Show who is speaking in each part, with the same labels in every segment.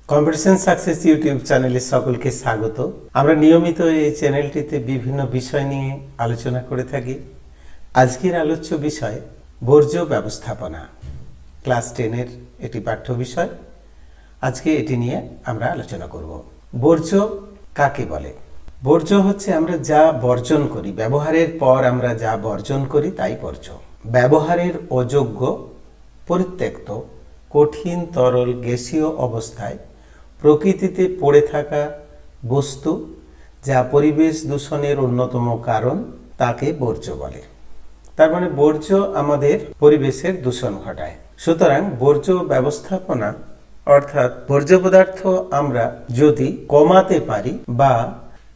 Speaker 1: Competition success YouTube চ্যানেলে সকলকে স্বাগত। আমরা নিয়মিত এই চ্যানেলটিতে বিভিন্ন বিষয় নিয়ে আলোচনা করে থাকি। আজকের আলোচ্য বিষয় বর্জ্য ব্যবস্থাপনা। ক্লাস 10-এর এটি পাঠ্য বিষয়। আজকে এটি নিয়ে আমরা আলোচনা করব। বর্জ্য কাকে বলে? বর্জ্য হচ্ছে আমরা যা বর্জন করি, ব্যবহারের পর আমরা যা বর্জন করি তাই বর্জ্য। ব্যবহারের অযোগ্য, পরিত্যক্ত, কঠিন, তরল, গ্যাসীয় অবস্থায় প্রকৃতিতে পড়ে থাকা বস্তু যা পরিবেশ দূষণের অন্যতম কারণ, তাকে বর্জ্য বলে। তার মানে বর্জ্য আমাদের পরিবেশের দূষণ ঘটায়। সুতরাং বর্জ্য ব্যবস্থাপনা অর্থাৎ বর্জ্য পদার্থ আমরা যদি কমাতে পারি বা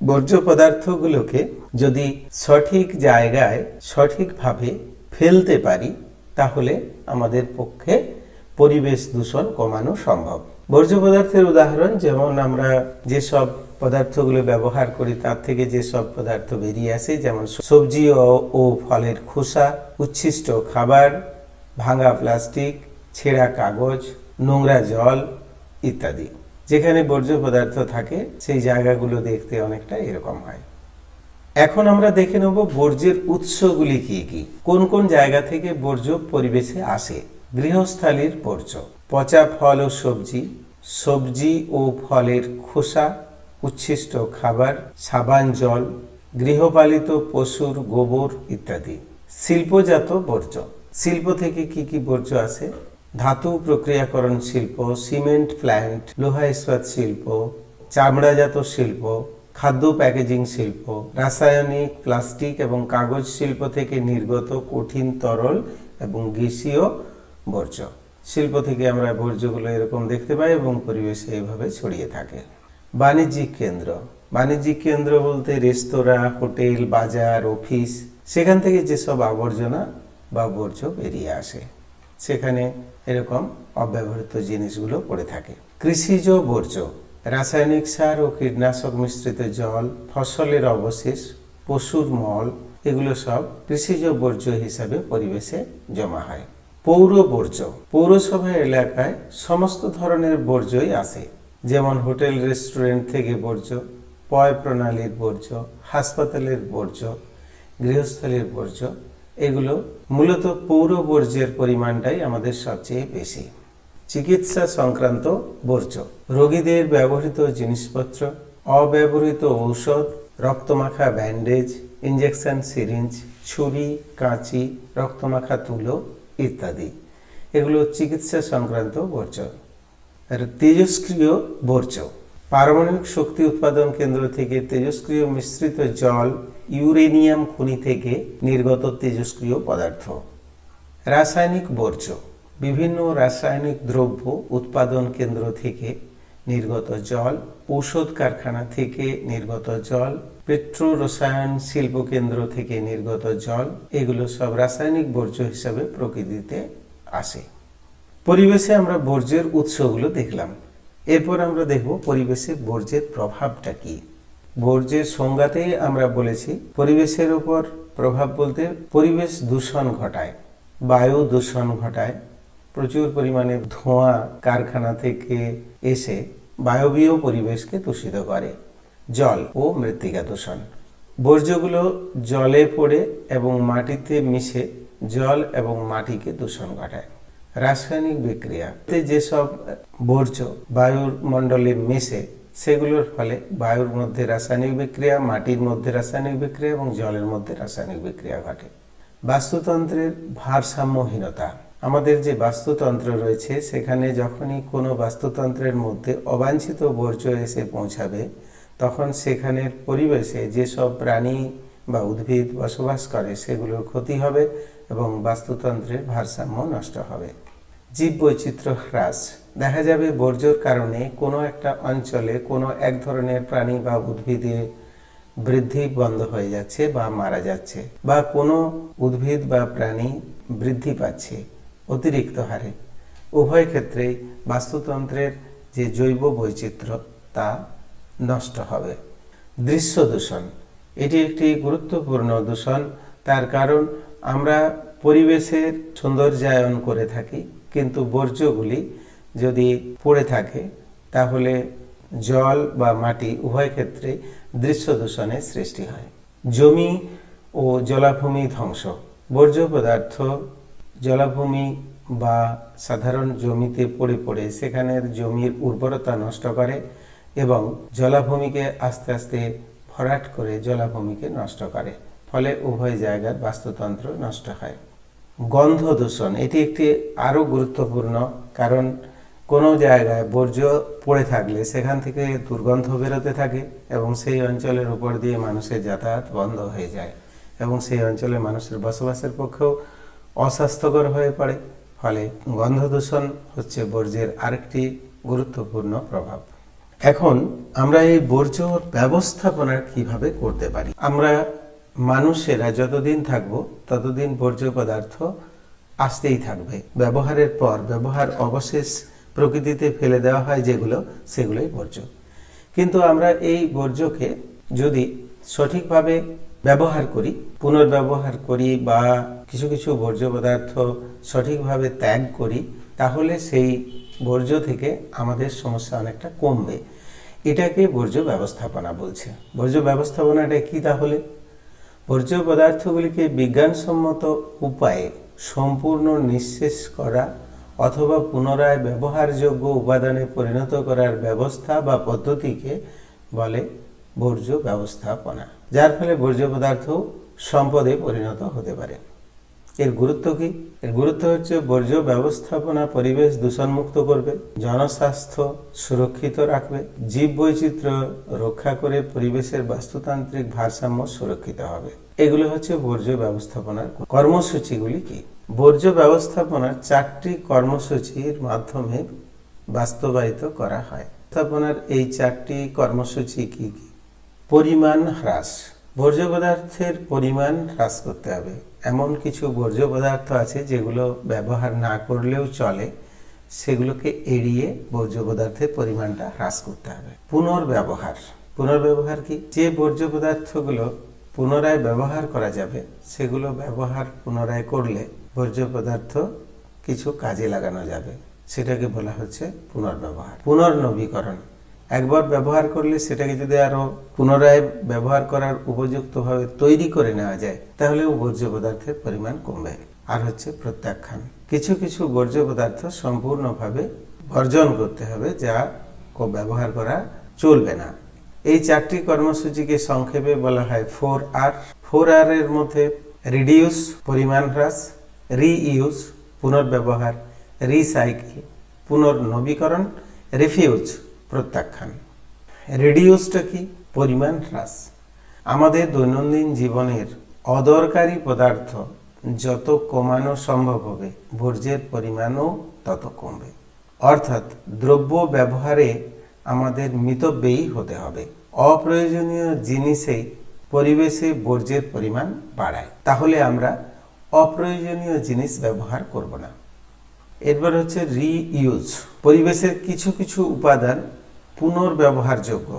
Speaker 1: বর্জ্য পদার্থগুলোকে যদি সঠিক জায়গায় সঠিকভাবে ফেলতে পারি, তাহলে আমাদের পক্ষে পরিবেশ দূষণ কমানো সম্ভব। বর্জ্য পদার্থের উদাহরণ যেমন আমরা যেসব পদার্থগুলো ব্যবহার করি তার থেকে যেসব পদার্থ বেরিয়ে আসে, যেমন সবজি ও ফলের খোসা, উচ্ছিষ্ট খাবার, ভাঙা প্লাস্টিক, ছেঁড়া কাগজ, নোংরা জল ইত্যাদি। যেখানে বর্জ্য পদার্থ থাকে সেই জায়গাগুলো দেখতে অনেকটা এরকম হয়। এখন আমরা দেখে নেব বর্জ্যের উৎসগুলি কি কি, কোন কোন জায়গা থেকে বর্জ্য পরিবেশে আসে। গৃহস্থালির বর্জ্য, পচা ফল ও সবজি, সবজি ও ফলের খোসা, উচ্ছিষ্ট খাবার, সাবান জল, গৃহপালিত পশুর গোবর ইত্যাদি। শিল্পজাত বর্জ্য, শিল্প থেকে কি কি বর্জ্য আসে? ধাতু প্রক্রিয়াকরণ শিল্প, সিমেন্ট প্ল্যান্ট, লোহা ইস্পাত শিল্প, চামড়াজাত শিল্প, খাদ্য প্যাকেজিং শিল্প, রাসায়নিক, প্লাস্টিক এবং কাগজ শিল্প থেকে নির্গত কঠিন, তরল এবং গ্যাসীয় বর্জ্য। শিল্প থেকে আমরা বর্জ্যগুলো এরকম দেখতে পাই এবং পরিবেশে এইভাবে ছড়িয়ে থাকে। বাণিজ্যিক কেন্দ্র, বাণিজ্যিক কেন্দ্র বলতে রেস্তোরাঁ, হোটেল, বাজার, অফিস, সেখান থেকে যেসব আবর্জনা বা বর্জ্য বেরিয়ে আসে, সেখানে এরকম অব্যবহৃত জিনিসগুলো পড়ে থাকে। কৃষিজ বর্জ্য, রাসায়নিক সার ও কীটনাশক মিশ্রিত জল, ফসলের অবশেষ, পশুর মল, এগুলো সব কৃষিজ বর্জ্য হিসাবে পরিবেশে জমা হয়। পৌর বর্জ্য, পৌরসভা এলাকায় সমস্ত ধরনের বর্জ্যই আসে, যেমন হোটেল রেস্টুরেন্ট থেকে বর্জ্য, পয় প্রণালীর বর্জ্য, হাসপাতালের বর্জ্য, গৃহস্থলীর বর্জ্য। এগুলো মূলত পৌর বর্জ্যের পরিমাণটাই আমাদের সবচেয়ে বেশি। চিকিৎসা সংক্রান্ত বর্জ্য, রোগীদের ব্যবহৃত জিনিসপত্র, অব্যবহৃত ঔষধ, রক্তমাখা ব্যান্ডেজ, ইঞ্জেকশন সিরিঞ্জ, ছুরি, কাঁচি, রক্তমাখা তুলো ইত্যাদি। এগুলো চিকিৎসা সংক্রান্ত বর্জ্য। আর তেজস্ক্রিয় বর্জ্য, পারমাণবিক শক্তি উৎপাদন কেন্দ্র থেকে তেজস্ক্রিয় মিশ্রিত জল, ইউরেনিয়াম খনি থেকে নির্গত তেজস্ক্রিয় পদার্থ। রাসায়নিক বর্জ্য, বিভিন্ন রাসায়নিক দ্রব্য উৎপাদন কেন্দ্র থেকে নির্গত জল, ঔষধ কারখানা থেকে নির্গত জল, পেট্রো রসায়ন শিল্প কেন্দ্র থেকে নির্গত জল, এগুলো সব রাসায়নিক বর্জ্য হিসাবে প্রকৃতিতে আসে। পরিবেশে আমরা বর্জ্যের উৎসগুলো দেখলাম। এরপর আমরা দেখব পরিবেশে বর্জ্যের প্রভাবটা কি। বর্জ্যের সংজ্ঞাতে আমরা বলেছি পরিবেশের উপর প্রভাব বলতে পরিবেশ দূষণ ঘটায়, বায়ু দূষণ ঘটায়, প্রচুর পরিমাণে ধোঁয়া কারখানা থেকে এসে বায়বীয় পরিবেশকে দূষিত করে। জল ও মৃত্তিকা দূষণ, বর্জ্যগুলো জলে পড়ে এবং মাটিতে মিশে জল এবং মাটিকে দূষণ ঘটায়। রাসায়নিক বিক্রিয়া, যেসব বর্জ্য বায়ুর মণ্ডলে মিশে সেগুলোর ফলে বায়ুর মধ্যে রাসায়নিক বিক্রিয়া, মাটির মধ্যে রাসায়নিক বিক্রিয়া এবং জলের মধ্যে রাসায়নিক বিক্রিয়া ঘটে। বাস্তুতন্ত্রের ভারসাম্যহীনতা, আমাদের যে বাস্তুতন্ত্র রয়েছে সেখানে যখনই কোনো বাস্তুতন্ত্রের মধ্যে অবাঞ্ছিত বর্জ্য এসে পৌঁছাবে, তখন সেখানের পরিবেশে যেসব প্রাণী বা উদ্ভিদ বসবাস করে সেগুলোর ক্ষতি হবে এবং বাস্তুতন্ত্রের ভারসাম্য নষ্ট হবে। জীববৈচিত্র্য হ্রাস, দেখা যাবে বর্জ্যর কারণে কোনো একটা অঞ্চলে কোনো এক ধরনের প্রাণী বা উদ্ভিদের বৃদ্ধি বন্ধ হয়ে যাচ্ছে বা মারা যাচ্ছে, বা কোনো উদ্ভিদ বা প্রাণী বৃদ্ধি পাচ্ছে অতিরিক্ত হারে। উভয় ক্ষেত্রেই বাস্তুতন্ত্রের যে জৈব বৈচিত্র্য তা নষ্ট হবে। দৃশ্য দূষণ, এটি একটি গুরুত্বপূর্ণ দূষণ। তার কারণ আমরা পরিবেশের সৌন্দর্যায়ন করে থাকি, কিন্তু বর্জ্যগুলি যদি পড়ে থাকে তাহলে জল বা মাটি উভয় ক্ষেত্রে দৃশ্য দূষণের সৃষ্টি হয়। জমি ও জলাভূমি ধ্বংস। বর্জ্য পদার্থ জলাভূমি বা সাধারণ জমিতে পড়ে পড়ে সেখানের জমির উর্বরতা নষ্ট করে এবং জলাভূমিকে আস্তে আস্তে ভরাট করে জলাভূমিকে নষ্ট করে, ফলে উভয় জায়গার বাস্তুতন্ত্র নষ্ট হয়। গন্ধ দূষণ, এটি একটি আরও গুরুত্বপূর্ণ, কারণ কোনো জায়গায় বর্জ্য পড়ে থাকলে সেখান থেকে দুর্গন্ধ বেরোতে থাকে এবং সেই অঞ্চলের উপর দিয়ে মানুষের যাতায়াত বন্ধ হয়ে যায় এবং সেই অঞ্চলে মানুষের বসবাসের পক্ষেও অস্বাস্থ্যকর হয়ে পড়ে। ফলে গন্ধ দূষণ হচ্ছে বর্জ্যের আরেকটি গুরুত্বপূর্ণ প্রভাব। এখন আমরা এই বর্জ্য ব্যবস্থাপনা কিভাবে করতে পারি? আমরা মানুষেরা যতদিন থাকব ততদিন বর্জ্য পদার্থ আসতেই থাকবে। ব্যবহারের পর ব্যবহার অবশেষ প্রকৃতিতে ফেলে দেওয়া হয় যেগুলো, সেগুলোই বর্জ্য। কিন্তু আমরা এই বর্জ্যকে যদি সঠিকভাবে ব্যবহার করি, পুনর্ব্যবহার করি বা কিছু কিছু বর্জ্য পদার্থ সঠিকভাবে ত্যাগ করি, তাহলে সেই বর্জ্য থেকে আমাদের সমস্যা অনেকটা কমবে। এটাকে বর্জ্য ব্যবস্থাপনা বলছে। বর্জ্য ব্যবস্থাপনাটা কি তাহলে? বর্জ্য পদার্থগুলিকে বিজ্ঞানসম্মত উপায়ে সম্পূর্ণ নিঃশেষ করা অথবা পুনরায় ব্যবহারযোগ্য উপাদানে পরিণত করার ব্যবস্থা বা পদ্ধতিকে বলে বর্জ্য ব্যবস্থাপনা, যার ফলে বর্জ্য পদার্থ সম্পদে পরিণত হতে পারে। এর গুরুত্ব কি? এর গুরুত্ব হচ্ছে বর্জ্য ব্যবস্থাপনা পরিবেশ দূষণমুক্ত করবে, জনস্বাস্থ্য সুরক্ষিত রাখবে, জীব বৈচিত্র্য রক্ষা করে পরিবেশের বাস্তুতান্ত্রিক ভারসাম্য সুরক্ষিত হবে। এগুলো হচ্ছে বর্জ্য ব্যবস্থাপনার কর্মসূচিগুলি। কি? বর্জ্য ব্যবস্থাপনার 4টি কর্মসূচির মাধ্যমে বাস্তবায়িত করা হয়। ব্যবস্থাপনার এই 4টি কর্মসূচি কি কি? পরিমাণ হ্রাস। বর্জ্য পদার্থের পরিমাণ হ্রাস করতে হবে। এমন কিছু বর্জ্য পদার্থ আছে যেগুলো ব্যবহার না করলেও চলে, সেগুলোকে এড়িয়ে বর্জ্য পদার্থের পরিমাণটা হ্রাস করতে হবে। পুনর্ব্যবহার। পুনর্ব্যবহার কি? যে বর্জ্য পদার্থগুলো পুনরায় ব্যবহার করা যাবে সেগুলো ব্যবহার পুনরায় করলে বর্জ্য পদার্থ কিছু কাজে লাগানো যাবে, সেটাকে বলা হচ্ছে পুনর্ব্যবহার। পুনর্নবীকরণ। একবার ব্যবহার করলে সেটাকে যদি আরো পুনরায় ব্যবহার করার উপযুক্তভাবে তৈরি করে নেওয়া যায়, তাহলেও বর্জ্য পদার্থের পরিমাণ কমবে। আর হচ্ছে প্রত্যাখ্যান। কিছু কিছু বর্জ্য পদার্থ সম্পূর্ণভাবে বর্জন করতে হবে, যা ব্যবহার করা চলবে না। এই 4টি কর্মসূচিকে সংক্ষেপে বলা হয় 4R। 4R এর মধ্যে রিডিউস পরিমাণ হ্রাস, রিইউজ পুনর্ব্যবহার, রিসাইকেল পুনর্নবীকরণ, রিফিউজ প্রত্যাখ্যান। রিডিউসটা কি? পরিমাণ হ্রাস। আমাদের দৈনন্দিন জীবনের অদরকারি পদার্থ যত কমানো সম্ভব হবে, বর্জ্যের পরিমাণও তত কমবে। অর্থাৎ দ্রব্য ব্যবহারে আমাদের মিতব্যয়ী হতে হবে। অপ্রয়োজনীয় জিনিসেই পরিবেশে বর্জ্যের পরিমাণ বাড়ায়, তাহলে আমরা অপ্রয়োজনীয় জিনিস ব্যবহার করব না। এরপর হচ্ছে রিইউজ। পরিবেশের কিছু কিছু উপাদান পুনর্ব্যবহারযোগ্য,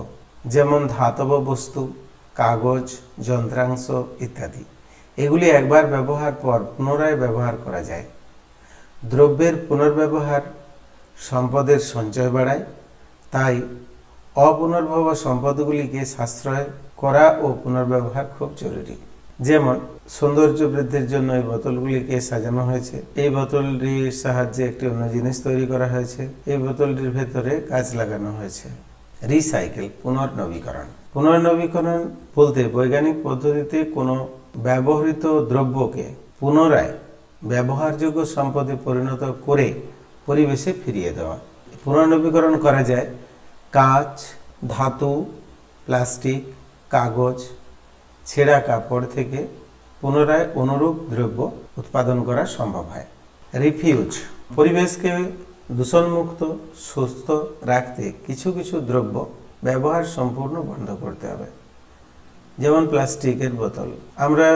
Speaker 1: যেমন ধাতব বস্তু, কাগজ, যন্ত্রাংশ ইত্যাদি। এগুলি একবার ব্যবহার পর পুনরায় ব্যবহার করা যায়। দ্রব্যের পুনর্ব্যবহার সম্পদের সঞ্চয় বাড়ায়, তাই অপুনর্ভব সম্পদগুলিকে সাশ্রয় করা ও পুনর্ব্যবহার খুব জরুরি। যেমন সৌন্দর্য বৃদ্ধির জন্য এই বোতলগুলিকে সাজানো হয়েছে। এই বোতলটির সাহায্যে একটি অন্য জিনিস তৈরি করা হয়েছে। এই বোতলটির ভেতরে কাঁচ লাগানো হয়েছে। রিসাইকেল পুনর্নবীকরণ। পুনর্নবীকরণ বলতে বৈজ্ঞানিক পদ্ধতিতে কোনো ব্যবহৃত দ্রব্যকে পুনরায় ব্যবহারযোগ্য সম্পদে পরিণত করে পরিবেশে ফিরিয়ে দেওয়া। পুনর্নবীকরণ করা যায় কাঁচ, ধাতু, প্লাস্টিক, কাগজ, ছেঁড়া কাপড় থেকে পুনরায় অনুরূপ দ্রব্য উৎপাদন করা সম্ভব হয়। রিফিউজ। পরিবেশকে দূষণমুক্ত সুস্থ রাখতে কিছু কিছু দ্রব্য ব্যবহার সম্পূর্ণ বন্ধ করতে হবে। যেমন প্লাস্টিকের বোতল। আমরা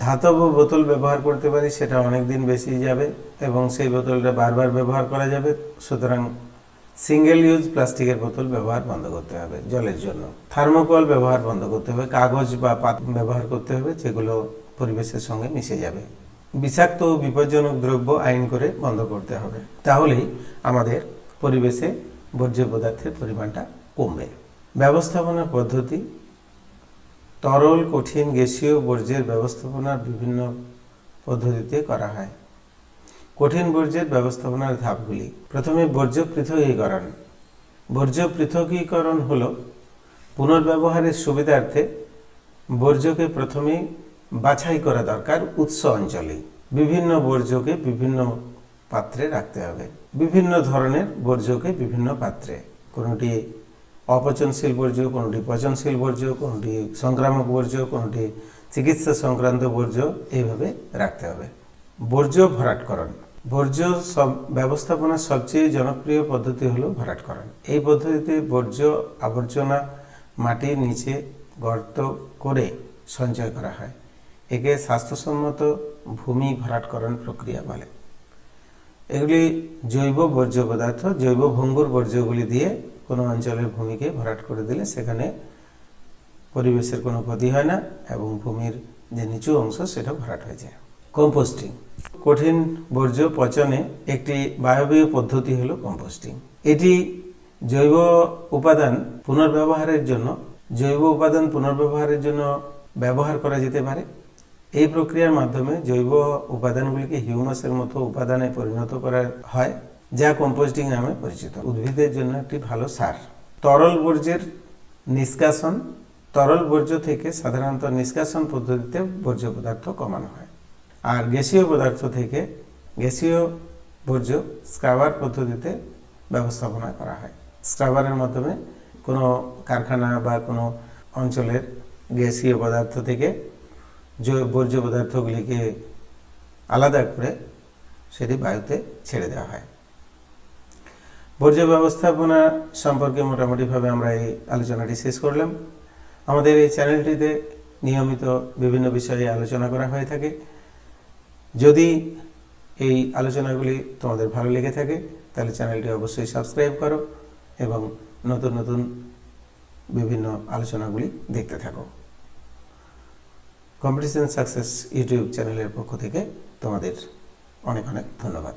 Speaker 1: ধাতব বোতল ব্যবহার করতে পারি, সেটা অনেক দিন বেশি যাবে এবং সেই বোতলটা বারবার ব্যবহার করা যাবে। সুতরাং সিঙ্গেল ইউজ প্লাস্টিকের বোতল ব্যবহার বন্ধ করতে হবে জলের জন্য। থার্মোকল ব্যবহার বন্ধ করতে হবে। কাগজ বা পাত ব্যবহার করতে হবে, যেগুলো পরিবেশের সঙ্গে মিশে যাবে। বিষাক্ত ও বিপজ্জনক দ্রব্য আইন করে বন্ধ করতে হবে, তাহলেই আমাদের পরিবেশে বর্জ্য পদার্থের পরিমাণটা কমবে। ব্যবস্থাপনা পদ্ধতি: তরল, কঠিন, গ্যাসীয় বর্জ্যের ব্যবস্থাপনার বিভিন্ন পদ্ধতিতে করা হয়। কঠিন বর্জ্যের ব্যবস্থাপনার ধাপগুলি: প্রথমে বর্জ্য পৃথকীকরণ। বর্জ্য পৃথকীকরণ হল পুনর্ব্যবহারের সুবিধার্থে বর্জ্যকে প্রথমেই বাছাই করা দরকার উৎস অঞ্চলে। বিভিন্ন বর্জ্যকে বিভিন্ন পাত্রে রাখতে হবে। বিভিন্ন ধরনের বর্জ্যকে বিভিন্ন পাত্রে, কোনোটি অপচনশীল বর্জ্য, কোনোটি পচনশীল বর্জ্য, কোনোটি সংক্রামক বর্জ্য, কোনোটি চিকিৎসা সংক্রান্ত বর্জ্য, এইভাবে রাখতে হবে। বর্জ্য ভরাটকরণ: বর্জ্য ব্যবস্থাপনার সবচেয়ে জনপ্রিয় পদ্ধতি হলো ভরাটকরণ। এই পদ্ধতিতে বর্জ্য আবর্জনা মাটির নিচে গর্ত করে সঞ্চয় করা হয়। একে স্বাস্থ্যসম্মত ভূমি ভরাটকরণ প্রক্রিয়া বলে। এগুলি জৈব বর্জ্য পদার্থ, জৈব ভঙ্গুর বর্জ্যগুলি দিয়ে কোনো অঞ্চলের ভূমিকে ভরাট করে দিলে সেখানে পরিবেশের কোনো ক্ষতি হয় না এবং ভূমির যে নিচু অংশ সেটা ভরাট হয়ে যায়। কম্পোস্টিং: কঠিন বর্জ্য পচনে একটি বায়বীয় পদ্ধতি হলো কম্পোস্টিং। এটি জৈব উপাদান পুনর্ব্যবহারের জন্য ব্যবহার করা যেতে পারে। এই প্রক্রিয়ার মাধ্যমে জৈব উপাদানগুলিকে হিউমাসের মতো উপাদানে পরিণত করা হয়, যা কম্পোস্টিং নামে পরিচিত। উদ্ভিদের জন্য একটি ভালো সার। তরল বর্জ্যের নিষ্কাশন: তরল বর্জ্য থেকে সাধারণত নিষ্কাশন পদ্ধতিতে বর্জ্য পদার্থ কমানো হয়। আর গ্যাসীয় পদার্থ থেকে গ্যাসীয় বর্জ্য স্ক্রাবার পদ্ধতিতে ব্যবস্থাপনা করা হয়। স্ক্রাবারের মাধ্যমে কোনো কারখানা বা কোনো অঞ্চলের গ্যাসীয় পদার্থ থেকে বর্জ্য পদার্থগুলিকে আলাদা করে সেটি বায়ুতে ছেড়ে দেওয়া হয়। বর্জ্য ব্যবস্থাপনা সম্পর্কে মোটামুটিভাবে আমরা এই আলোচনাটি শেষ করলাম। আমাদের এই চ্যানেলটিতে নিয়মিত বিভিন্ন বিষয়ে আলোচনা করা হয়ে থাকে। যদি এই আলোচনাগুলি তোমাদের ভালো লেগে থাকে তাহলে চ্যানেলটি অবশ্যই সাবস্ক্রাইব করো এবং নতুন নতুন বিভিন্ন আলোচনাগুলি দেখতে থাকো। কম্পিটিশন সাকসেস ইউটিউব চ্যানেলের পক্ষ থেকে তোমাদের অনেক অনেক ধন্যবাদ।